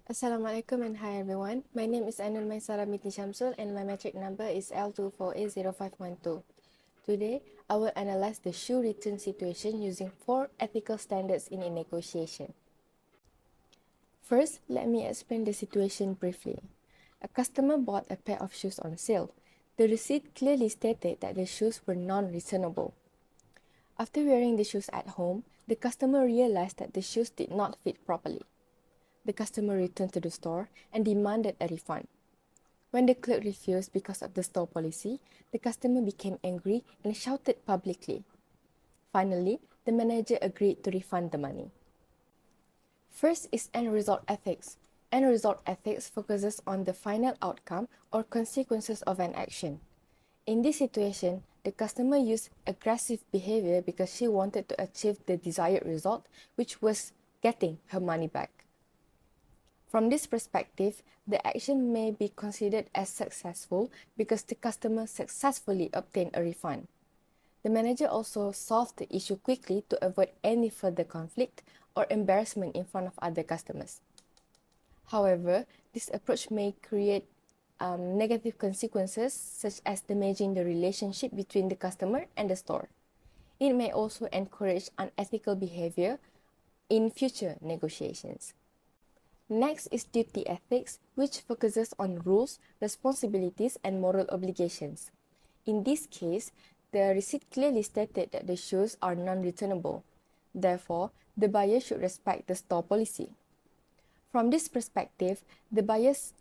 Assalamualaikum and hi everyone. My name is Ainul Maisara Binti Shamsul and my metric number is L2480512. Today, I will analyze the shoe return situation using 4 ethical standards in a negotiation. First, let me explain the situation briefly. A customer bought a pair of shoes on sale. The receipt clearly stated that the shoes were non-returnable. After wearing the shoes at home, the customer realized that the shoes did not fit properly. The customer returned to the store and demanded a refund. When the clerk refused because of the store policy, the customer became angry and shouted publicly. Finally, the manager agreed to refund the money. First is end result ethics. End result ethics focuses on the final outcome or consequences of an action. In this situation, the customer used aggressive behavior because she wanted to achieve the desired result, which was getting her money back. From this perspective, the action may be considered as successful because the customer successfully obtained a refund. The manager also solved the issue quickly to avoid any further conflict or embarrassment in front of other customers. However, this approach may create negative consequences such as damaging the relationship between the customer and the store. It may also encourage unethical behavior in future negotiations. Next is duty ethics, which focuses on rules, responsibilities, and moral obligations. In this case, the receipt clearly stated that the shoes are non-returnable. Therefore, the buyer should respect the store policy. From this perspective, the buyer's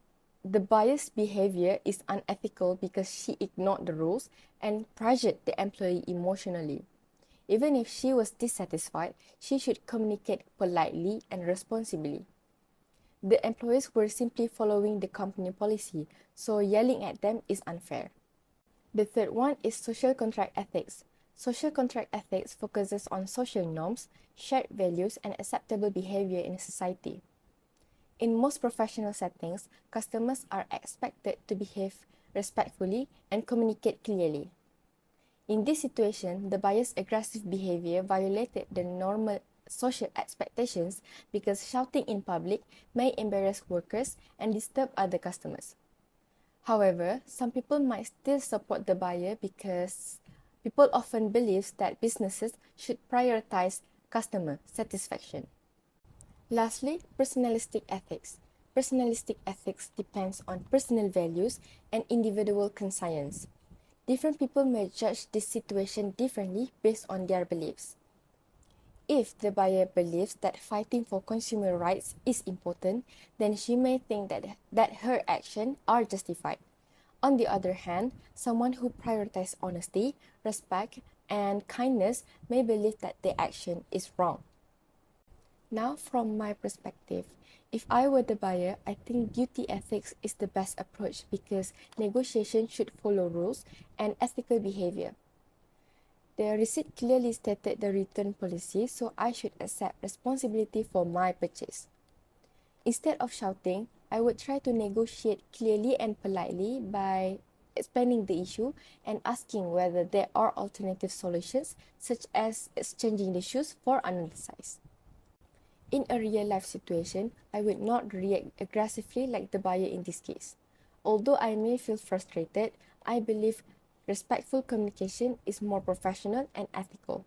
behavior is unethical because she ignored the rules and pressured the employee emotionally. Even if she was dissatisfied, she should communicate politely and responsibly. The employees were simply following the company policy, so yelling at them is unfair. The third one is social contract ethics. Social contract ethics focuses on social norms, shared values, and acceptable behavior in a society. In most professional settings, customers are expected to behave respectfully and communicate clearly. In this situation, the buyer's aggressive behavior violated the normal social expectations because shouting in public may embarrass workers and disturb other customers. However, some people might still support the buyer because people often believe that businesses should prioritize customer satisfaction. Lastly, personalistic ethics. Personalistic ethics depends on personal values and individual conscience. Different people may judge this situation differently based on their beliefs. If the buyer believes that fighting for consumer rights is important, then she may think that her actions are justified. On the other hand, someone who prioritizes honesty, respect, and kindness may believe that the action is wrong. Now, from my perspective, if I were the buyer, I think duty ethics is the best approach because negotiation should follow rules and ethical behavior. The receipt clearly stated the return policy, so I should accept responsibility for my purchase. Instead of shouting, I would try to negotiate clearly and politely by explaining the issue and asking whether there are alternative solutions, such as exchanging the shoes for another size. In a real-life situation, I would not react aggressively like the buyer in this case. Although I may feel frustrated, I believe respectful communication is more professional and ethical.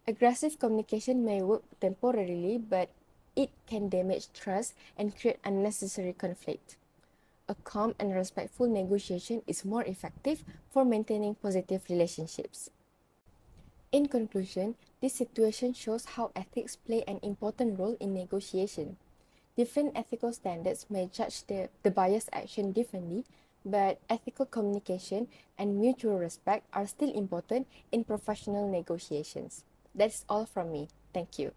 Aggressive communication may work temporarily, but it can damage trust and create unnecessary conflict. A calm and respectful negotiation is more effective for maintaining positive relationships. In conclusion, this situation shows how ethics play an important role in negotiation. Different ethical standards may judge the buyer's action differently, but ethical communication and mutual respect are still important in professional negotiations. That's all from me. Thank you.